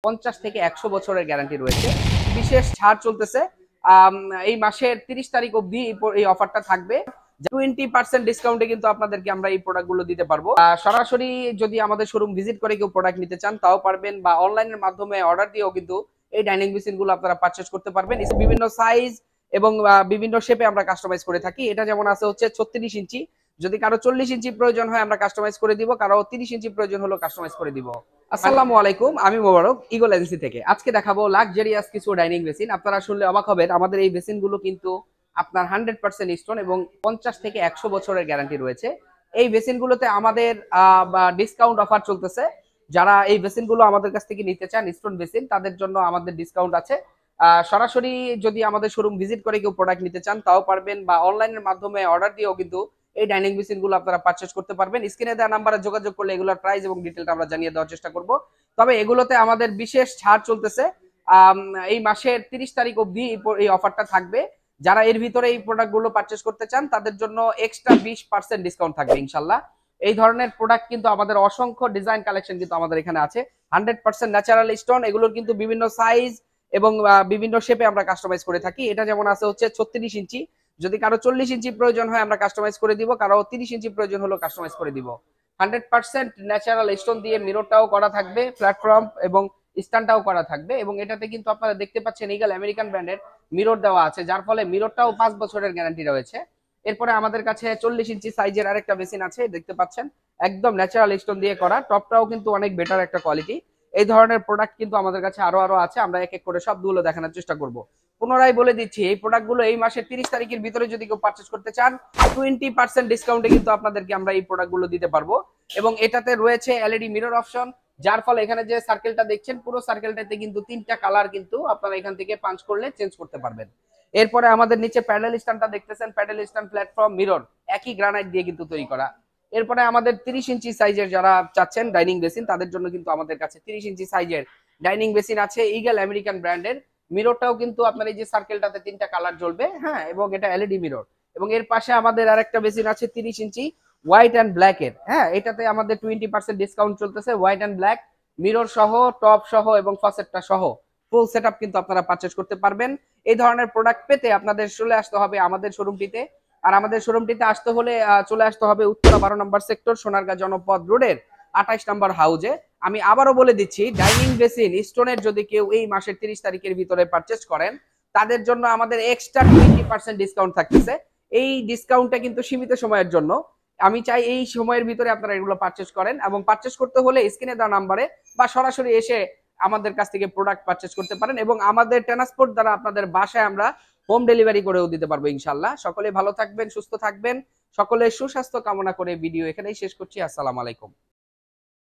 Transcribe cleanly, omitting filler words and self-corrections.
50 থেকে 100 বছরের গ্যারান্টি রয়েছে। বিশেষ ছাড় চলতেছে এই মাসের 30 তারিখ অবধি এই অফারটা থাকবে। 20% ডিসকাউন্টে কিন্তু আপনাদেরকে আমরা এই প্রোডাক্টগুলো দিতে পারবো। সরাসরি যদি আমাদের শোরুম ভিজিট করে কেউ প্রোডাক্ট নিতে চান তাও পারবেন, বা অনলাইনের মাধ্যমে অর্ডার দিয়েও কিন্তু এই ডাইনিং মেশিনগুলো আপনারা পারচেজ করতে পারবেন। বিভিন্ন সাইজ এবং বিভিন্ন শেপে আমরা কাস্টমাইজ করে থাকি। এটা যেমন আছে হচ্ছে 36 ইঞ্চি, যদি কারো 40 ইঞ্চি প্রয়োজন হয় আমরা কাস্টমাইজ করে দিব, কারো 30 ইঞ্চি প্রয়োজন হলো কাস্টমাইজ করে দিব। আসসালামু আলাইকুম, আমি মোবারক ইগল এজেন্সি থেকে। আজকে দেখাবো লাক্সারিয়াস কিছু ডাইনিং বেসিন। আপনারা শুনলে অবাক হবেন, আমাদের এই বেসিনগুলো কিন্তু আপনার 100% স্টোন এবং 50 থেকে 100 বছরের গ্যারান্টি রয়েছে। এই বেসিনগুলোতে আমাদের ডিসকাউন্ট অফার চলতেছে। যারা এই বেসিনগুলো আমাদের কাছ থেকে নিতে চান স্টোন বেসিন, তাদের জন্য আমাদের ডিসকাউন্ট আছে। সরাসরি যদি আমাদের শোরুম ভিজিট করে কেউ প্রোডাক্ট নিতে চান তাও পারবেন, বা অনলাইনের মাধ্যমে অর্ডার দিয়েও কিন্তু এই ডাইনিং মেশিনগুলো আপনারা পারচেজ করতে পারবেন। স্ক্রিনে দেওয়া নাম্বারে যোগাযোগ করলে এগুলোর প্রাইস এবং ডিটেলটা আমরা জানিয়ে দেওয়ার চেষ্টা করব। তবে এগুলোতে আমাদের বিশেষ ছাড় চলতেছে। এই মাসের 30 তারিখ অবধি এই অফারটা থাকবে। যারা এর ভিতরে এই প্রোডাক্টগুলো পারচেজ করতে চান তাদের জন্য এক্সট্রা 20% ডিসকাউন্ট থাকবে ইনশাল্লাহ। এই ধরনের প্রোডাক্ট কিন্তু আমাদের অসংখ্য ডিজাইন কালেকশন কিন্তু আমাদের এখানে আছে। 100% ন্যাচারাল স্টোন, এগুলোর কিন্তু বিভিন্ন সাইজ এবং বিভিন্ন শেপে আমরা কাস্টমাইজ করে থাকি। এটা যেমন আছে হচ্ছে 36 ইঞ্চি, যদি কারো 40 ইঞ্চি প্রয়োজন হয় আমরা কাস্টমাইজ করে দিব, কারো 30 ইঞ্চি প্রয়োজন হলো কাস্টমাইজ করে দিব। 100% ন্যাচারাল স্টোন দিয়ে মিররটাও করা থাকবে, প্ল্যাটফর্ম এবং স্ট্যান্ডটাও করা থাকবে। এবং এটাতে কিন্তু আপনারা দেখতে পাচ্ছেন ইগল আমেরিকান ব্র্যান্ডের মিরর দেওয়া আছে, যার ফলে মিররটাও 5 বছরের গ্যারান্টি রয়েছে। এরপরে আমাদের কাছে 40 ইঞ্চি সাইজের আরেকটা বেসিন আছে, দেখতে পাচ্ছেন একদম ন্যাচারাল স্টোন দিয়ে করা। টপটাও কিন্তু অনেক বেটার একটা কোয়ালিটি। এই ধরনের প্রোডাক্ট কিন্তু আমাদের কাছে আরো আছে, আমরা এক এক করে সবগুলো দেখানোর চেষ্টা করব। পুনরায় বলে দিচ্ছি, এই প্রোডাক্টগুলো এই মাসের 30 তারিখের ভিতরে যদি কেউ পারচেজ করতে চান 20% ডিসকাউন্টে কিন্তু আপনাদেরকে আমরা এই প্রোডাক্টগুলো দিতে পারবো। এবং এটাতে রয়েছে এলইডি মিরর অপশন, যার ফলে এখানে যে সার্কেলটা দেখছেন পুরো সার্কেলটাতে কিন্তু 3টা কালার কিন্তু আপনারা এখান থেকে পাঞ্চ করলে চেঞ্জ করতে পারবেন। এরপরে আমাদের নিচে প্যাডেল স্ট্যান্ডটা দেখতেছেন, প্যাডেল স্ট্যান্ড, প্ল্যাটফর্ম, মিরর একই গ্রানাইট দিয়ে কিন্তু তৈরি করা। এরপরে আমাদের 30 ইঞ্চি সাইজের যারা চাচ্ছেন ডাইনিং বেসিন, তাদের জন্য কিন্তু আমাদের কাছে 30 ইঞ্চি সাইজের ডাইনিং বেসিন আছে ইগল আমেরিকান ব্র্যান্ডের। মিররটাও কিন্তু আপনার এই যে সার্কেলটাতে 3টা কালার জ্বলবে, হ্যাঁ, এবং এটা এলইডি মিরর। এবং এর পাশে আমাদের আরেকটা বেসিন আছে 30 ইঞ্চি হোয়াইট অ্যান্ড ব্ল্যাক এর, হ্যাঁ, এটাতে আমাদের 20% ডিসকাউন্ট চলতেছে। হোয়াইট অ্যান্ড ব্ল্যাক মিরর সহ, টপ সহ এবং ফসেটটা সহ ফুল সেটআপ কিন্তু আপনারা পারচেজ করতে পারবেন। এই ধরনের প্রোডাক্ট পেতে আপনাদের চলে আসতে হবে আমাদের শোরুমটিতে। আর আমাদের শোরুমটিতে আসতে হলে চলে আসতে হবে উত্তরা 12 নম্বর সেক্টর, সোনারগাঁ জনপদ রোডের 28 নম্বর হাউজে। আমি আবারও বলে দিচ্ছি, ডাইনিং বেসিন স্টোনের যদি কেউ এই মাসের 30 তারিখের ভিতরে পারচেজ করেন তাদের জন্য আমাদের এক্সট্রা 20% ডিসকাউন্ট থাকতেছে। এই ডিসকাউন্টটা কিন্তু সীমিত সময়ের জন্য। আমি চাই এই সময়ের ভিতরে আপনারা এগুলো পারচেজ করেন, এবং পারচেজ করতে হলে স্ক্রিনে দেওয়া নাম্বারে বা সরাসরি এসে আমাদের কাছ থেকে প্রোডাক্ট পারচেজ করতে পারেন। এবং আমাদের ট্রান্সপোর্ট দ্বারা আপনাদের বাসায় আমরা হোম ডেলিভারি করেও দিতে পারবো ইনশাল্লাহ। সকলে ভালো থাকবেন, সুস্থ থাকবেন, সকলের সুস্বাস্থ্য কামনা করে ভিডিও এখানেই শেষ করছি। আসসালামু আলাইকুম।